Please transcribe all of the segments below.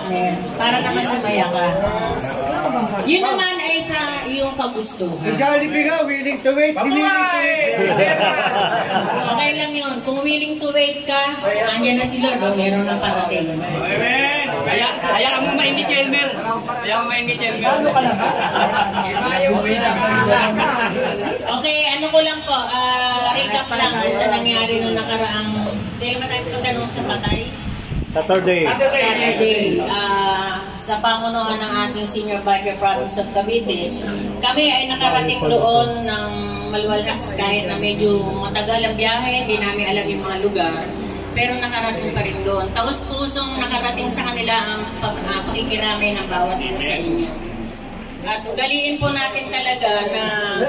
partner para naman sumaya ka. Yun naman ay sa iyong kagustuhan. Si Jollibee nga, willing to wait. Okay lang yun. Kung willing to wait ka, andyan na si Lord, meron ng parating. Kaya mo maingi Chelmer. Okay, ano ko lang po, recap lang sa nangyari nung nakaraang, dahil matay ko tanong sa patay. Saturday. Sa pangunuhan ng ating Senior Biker Province of Cavite, kami ay nakarating doon ng maluwalhati kahit na medyo matagal ang biyahe, hindi namin alam yung mga lugar, pero nakarating pa rin doon. Taos-pusong nakarating sa kanila ang pakikiramay ng bawat isa sa inyo. At ugaliin po natin talaga na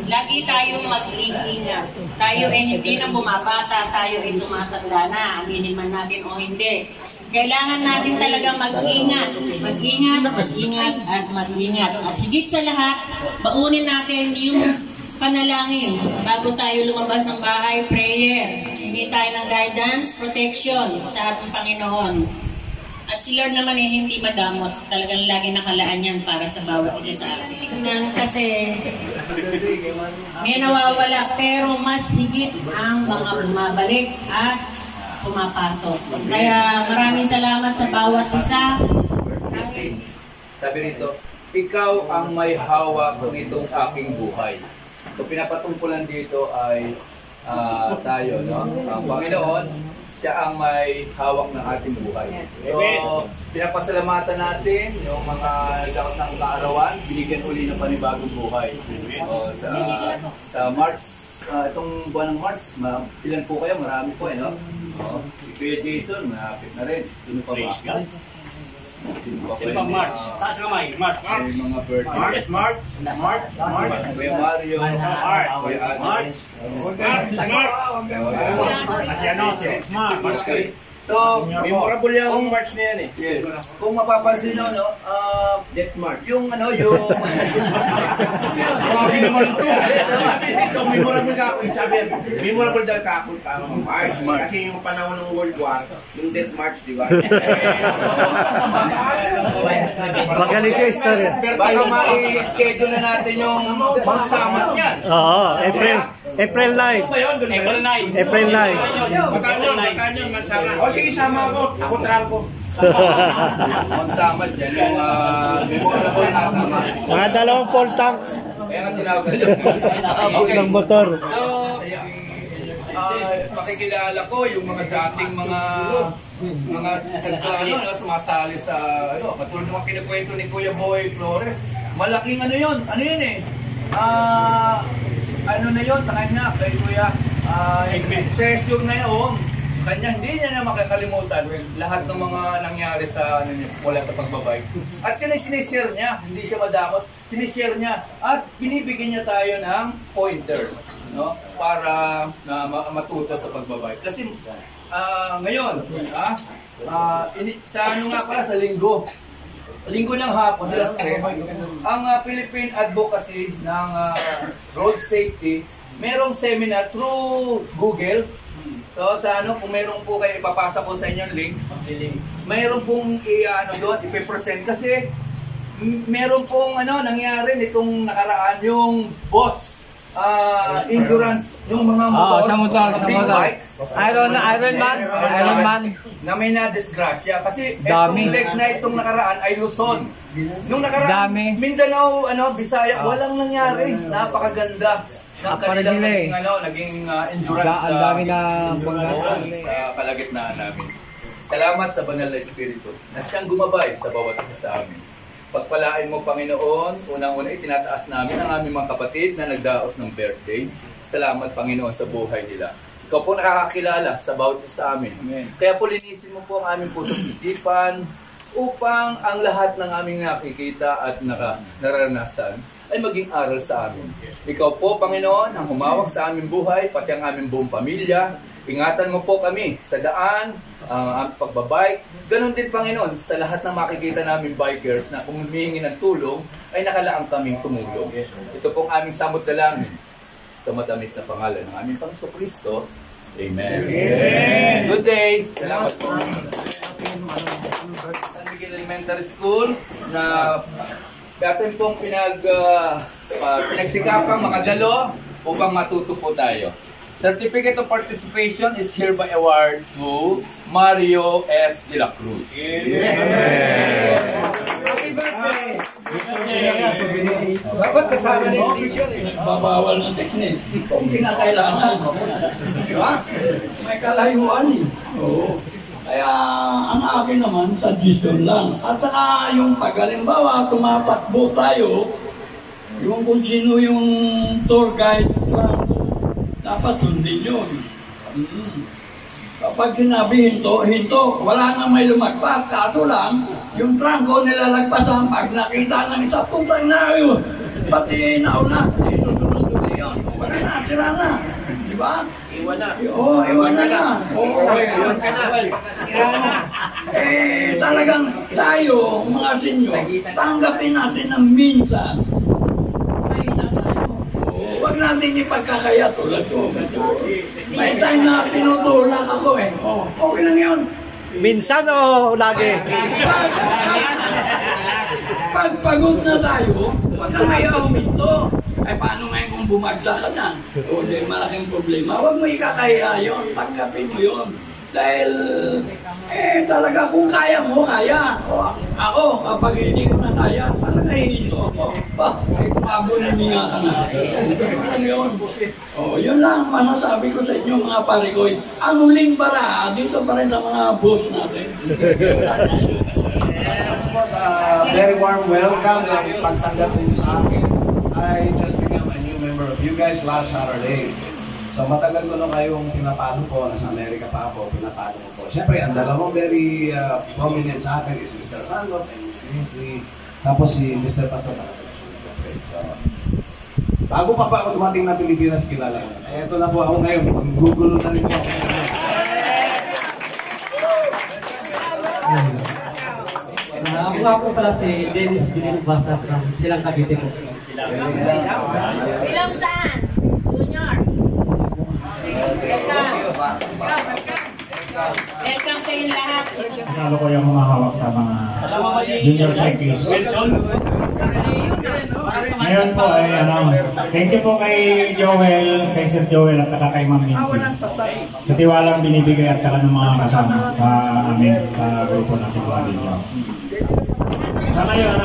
lagi tayong mag-iingat. Tayo ay hindi na bumabata, tayo ay tumatanda na, aminin man natin o hindi. Kailangan natin talaga mag-ingat. Mag-ingat, mag-ingat, at mag-ingat. At higit sa lahat, baunin natin yung panalangin. Bago tayo lumabas ng bahay, prayer. Hindi tayo ng guidance, protection sa ating Panginoon. At si Lord naman ay hindi madamot. Talagang lagi nakalaan yan para sa bawat isa sa atin. Tingnan kasi may nawawala pero mas higit ang mga bumabalik at pumapasok. Kaya maraming salamat sa bawat isa. Sabi rito, ikaw ang may hawak nitong aking buhay. So pinapatungkulan dito ay tayo, no? Ang Panginoon, siya ang may hawak ng ating buhay. So, pinapasalamatan natin yung mga dapat ng kaarawan, binigyan uli ng panibagong buhay. So, sa March, itong buwan ng March, ilan po kayo? Marami po, no? Si Kuya Jason, malapit na rin. Sino pa ba? Sino pa March? Taas kamay, March. Mga birthday. March. Kuya Mario. Kuya Alex. So, memorable yung March na yan eh. Yes. Kung mapapansin nyo, no, Death March. yung ano, yung... Grabe naman ito. Ito, memorable ka ako. Sabi, memorable daw ka ako. March. Kasi yung panahon ng World War, yung Death March, di ba? Magaling siya istorya. Baka ma-schedule na natin yung magsamat niyan. Oo, April 9. April 9. Matanyon, mansara. O sige, sama ako. Ako trangko. Magsamat dyan yung memorable na tama. Mga 2 full tank Kaya nga sinawag okay. ng motor. So, makikilala ko yung mga dating mga sumasali sa katulad ng mga kinikwento ni Kuya Boy Flores. Malaking ano yun eh. Ano na yun sa kanya, kay Kuya, treasure na yun. Kanya, hindi niya na makakalimutan lahat ng mga nangyari sa mula sa pagbabike. At yun ay sinishare niya, hindi siya madakot, sinishare niya at binibigyan niya tayo ng pointers, no? Para matuto sa pagbabike. Kasi ngayon, sa ano nga pala, sa linggo ng hapon, alas 3, ang Philippine Advocacy ng Road Safety, merong seminar through Google. So sa kung meron po kayo, ipapasa ko sa inyo yung link. Meron pong doon, ipipresent kasi meron pong nangyari nitong nakaraan yung boss endurance, yung mga motor, big bike. Iron Man. Na may na-disgrasya kasi itong leg na itong nakaraan ay Luzon. Nung nakaraan, Mindanao, Bisaya, walang nangyari. Napakaganda ng kanilang naging endurance sa kalagitnaan namin. Salamat sa Banal na Espiritu na siyang gumabay sa bawat isa sa amin. Pagpalain mo, Panginoon, unang-una itinataas namin ang aming mga kapatid na nagdaos ng birthday. Salamat, Panginoon, sa buhay nila. Ikaw po nakakakilala sa bawat isa sa amin. Amen. Kaya po linisin mo po ang aming pusong isipan upang ang lahat ng aming nakikita at nararanasan ay maging aral sa amin. Ikaw po, Panginoon, ang humawak sa aming buhay, pati ang aming buong pamilya. Ingatan mo po kami sa daan, ang pagbabike. Ganon din, Panginoon, sa lahat ng makikita namin bikers na kung humihingi ng tulong, ay nakalaang kaming tumulong. Ito pong aming samot dalangin sa matamis na pangalan ng aming Panginoong Kristo. Amen. Amen. Good day. Salamat po. Elementary School na atin pong pinagsikapang makadalo upang matuto po tayo. Certificate of participation is hereby awarded to Mario S. De La Cruz. Happy birthday! Dapat kasama rin yung picture. Nagbabawal ng technique kung kinakailangan. Di ba? May kalayuan eh. Oo. Kaya ang akin naman, suggestion lang. At saka yung pag-alimbawa, tumatakbo tayo, yung kung sino yung tour guide lang, dapat sundin yun. Kapag sinabi hinto, wala na may lumagpas. Kaso lang, yung trangko nilalagpasan, pag nakita ng isa, putang na yun. Pati nauna, susunod ulit yun. Wala na, sira na. Di ba? Iwan na. Oo, iwan na na. Iwan ka na. Sira na. Talagang tayo, mga senyo, tanggapin natin ng minsan. Mahina tayo. Huwag natin ipagkakaya tulad ko. May time na tinutulak ako eh. Okay lang yun. Minsan o lagi? Pag pagod na tayo, huwag na kayo huminto. Ay paano ngayon kung bumagsak ka na? O di malaking problema. Huwag mo ikakaya yun. Tanggapin mo yun. Dahil, talaga kung kaya mo, kaya. O, ako, kapag hindi ko na kaya, talaga hihinto ako. Kumabo na niya ka na. Ano yun? O, yun lang masasabi ko sa inyo mga pare ko. Ang huling bara, dito pa rin sa mga boss natin. Very warm welcome ng pagtanggap ninyo sa akin. I just became a new member of you guys last Saturday. So matagal ko na kayong pinapalo ko, nasa Amerika pa ako, pinapalo ko po. Siyempre, ang dalawang very prominent sa akin is Mr. Sandot and Ms. Linsley. Tapos si Mr. Pastor So, bago pa ako dumating na Pilipinas, kilala ko. Eto na po ako ngayon, gugulo na rin po. Ako nga po pala si Dennis Binilbasa sa Silang Cavite po. Silang saan? Junior. Welcome kayong lahat. Lalo ko yung mga hawak sa mga junior cyclists. Ngayon po ay thank you po kay Joel, kay Sir Joel at saka kay Ma'am Mincy sa tiwalang binibigay at saka ng mga kasama sa amin sa grupo natin Wali Joe. Sa ngayon,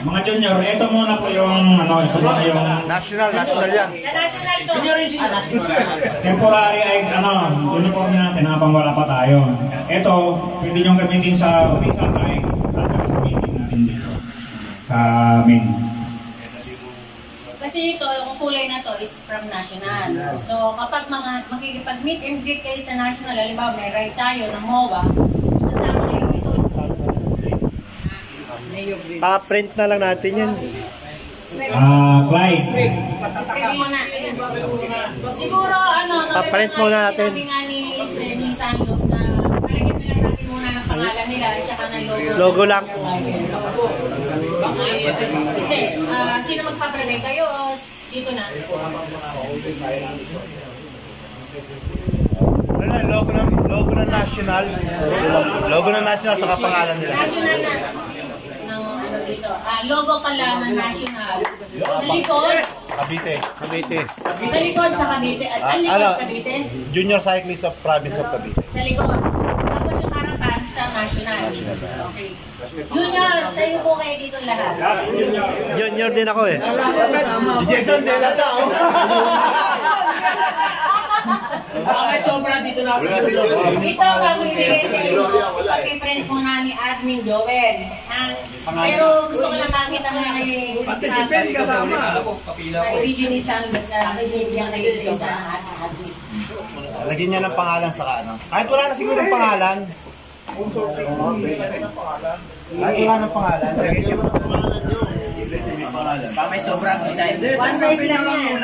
mga junior, ito muna po yung ito muna yung National yan. Sa national to. temporary ay uniform natin habang wala pa tayo. Ito, pwede nyo gamitin sa official bike at sa meeting natin dito sa main. Kasi ito, yung kulay na to is from national. So kapag makikipag-meet and greet kayo sa national, halimbawa may ride tayo ng MOA, sasama kayo ito. Pa-print na lang natin yan. Clyde. Print muna. Siguro, Pa-print muna natin. Sinabi nga ni Sandot na palagyan na lang natin muna ng pangalan nila at saka ng logo. Logo lang. Hindi. Sino magpapalagay kayo o dito na? Logo ng national. Logo ng national sa kapangalan nila. National na. Dito. Logo pala ng national. Sa likod. Cavite. Sa likod sa Cavite. At ang likod Cavite? Junior Cyclists of Province of Cavite. Sa likod. Tapos yung harapan sa national. Okay. Junior, tayo po kayo dito lahat. Junior din ako eh. Jason de la Tao. May sobra dito na. Ito, bago ibigay sa inyo, pag-friend muna ni Admin Joel. Pero gusto ko lang makita nga ni Participant kasama. video ni Sandot na binibigyan kayo sa Admin. Lagyan niya ng pangalan sa kahit wala na siguro ng pangalan. Kahit wala ng pangalan. Lagyan niya ng pangalan nyo. May sobrang design. One size lang yan.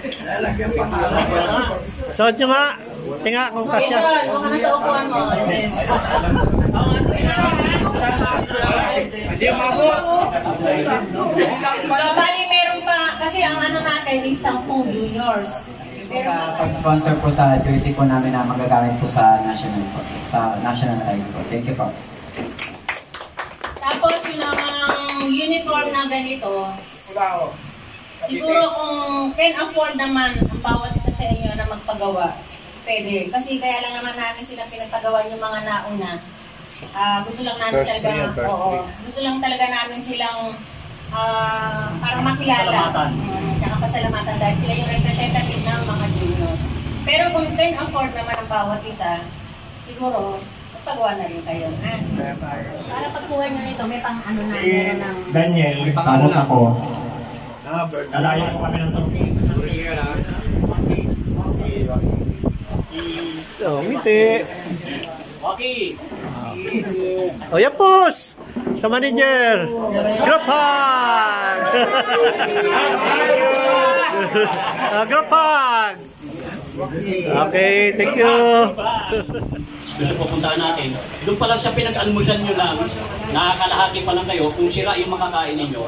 Lalagyan pangalan. Suot nyo nga. Tinga kung kasya. Jason, kung ano sa upuan mo. So, bali meron pa, kasi ang natin is 10 juniors. Pag-sponsor po sa jersey po namin na magagamit po sa national po. sa national ID po. Thank you po. Tapos yung uniform na ganito, siguro kung can afford naman ang bawat isa sa inyo na magpagawa, pwede. Kasi kaya lang naman namin sila pinagpagawa yung mga nauna. Gusto lang namin gusto lang talaga namin silang para makilala. Tsaka pasalamatan dahil sila yung representative ng mga junior. Pero kung can afford naman ang bawat isa, siguro, pagawa na rin kayo. Para pagkuha nyo nito, may pang ano na. Daniel, tapos ako. Lalayan ko kami ng ngiti. Okay. O, yapos! Sa manager! Group hug! Group hug! Okay, thank you! Doon sa pupuntahan natin, doon pa lang sa pinag-almusan nyo lang, nakakalahati pa lang kayo, kung sira yung makakain ninyo,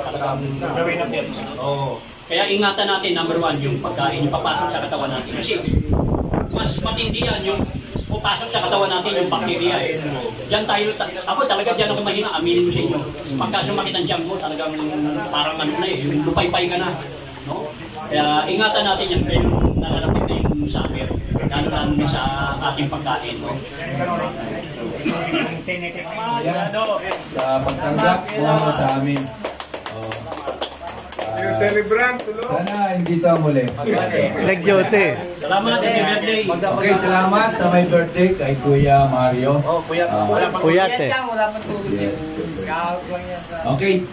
gawin natin. Kaya ingatan natin, number 1, yung pagkain, yung papasok sa katawan natin. Kasi mas matindi yan yung papasok sa katawan natin, yung bacteria. Diyan tayo, ako talaga diyan ako mahina, aminin mo sa inyo. Pagka sumakit ang tiyan mo, talagang parang ano na yung lupay-pay ka na. No? Kaya ingatan natin yan, kaya yung nalalapit na yung summer, lalo sa ating pagkain. No? Sa pagtanggap mo sa amin. Yung celebrant, tulong. Sana hindi ito ang muli. Nag-jote. Salamat sa birthday. Okay, salamat sa my birthday kay Kuya Mario. Puyate. Yes. Okay.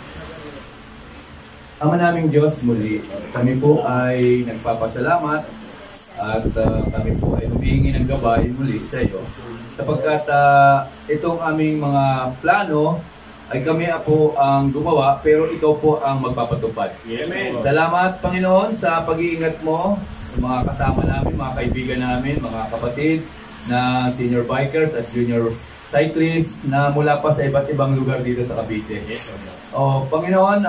Ama naming Diyos, muli, kami po ay nagpapasalamat at kami po ay humihingi ng gabay muli sa iyo sapagkat itong aming mga plano ay kami po ang gumawa pero ikaw po ang magpapatupad. Amen. Salamat Panginoon sa pag-iingat mo, mga kasama namin, mga kaibigan namin, mga kapatid na senior bikers at junior cyclists na mula pa sa iba't ibang lugar dito sa Cavite. O Panginoon,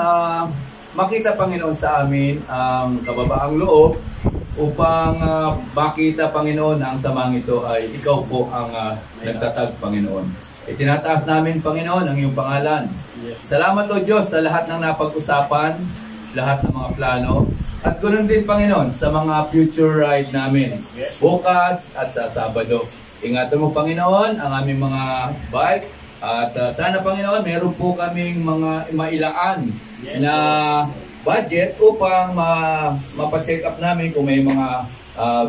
makita Panginoon sa amin ang kababaang loob upang makita Panginoon na ang samang ito ay ikaw po ang nagtatag Panginoon. Itinataas namin Panginoon ang iyong pangalan. Salamat o Diyos sa lahat ng napag-usapan, lahat ng mga plano, at ganoon din Panginoon sa mga future ride namin bukas at sa Sabado. Ingatan mo Panginoon ang aming mga bike at sana Panginoon meron po kaming mga mailaan na budget upang mapacheck up namin kung may mga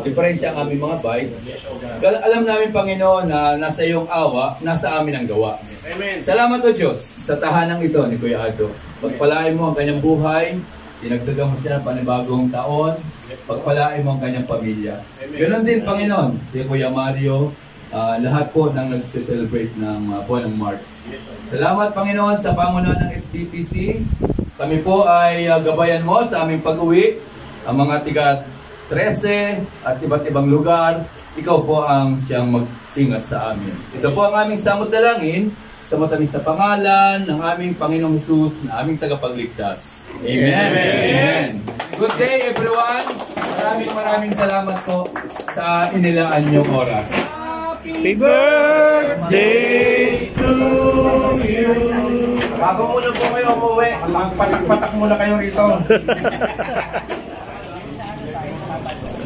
diferensya ang aming mga bike. Alam namin Panginoon na nasa iyong awa, nasa amin ang gawa. Amen. Salamat o Diyos sa tahanang ito ni Kuya Ado. Pagpalain mo ang kanyang buhay, dinagdagan mo siya ng panibagong taon, pagpalain mo ang kanyang pamilya. Ganon din Panginoon, si Kuya Mario, lahat po nang nagse-celebrate ng buwan ng March. Salamat Panginoon sa pamunuan ng STPC. Kami po ay gabayan mo sa aming pag-uwi, ang mga tiga 13 at iba't ibang lugar, ikaw po ang siyang mag-ingat sa amin. Ito po ang aming samot dalangin sa matamis na pangalan ng aming Panginoong Jesus na aming tagapagligtas. Amen. Amen. Good day everyone. Maraming salamat po sa inilaan niyong oras. Happy birthday to you. Bago muna po kayo umuwi, patak-patak muna kayo rito.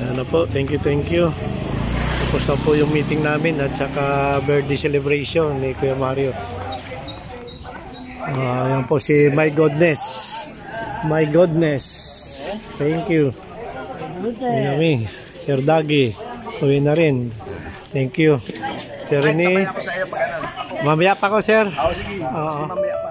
Ano po, thank you. Tapos na po yung meeting namin at saka birthday celebration ni Kuya Mario. Ayan po si My Godness. Thank you. Minami, Sir Dagi, uwi na rin. Thank you. Sir Rene. Mamaya pa ko, sir. Sige. Mamaya pa.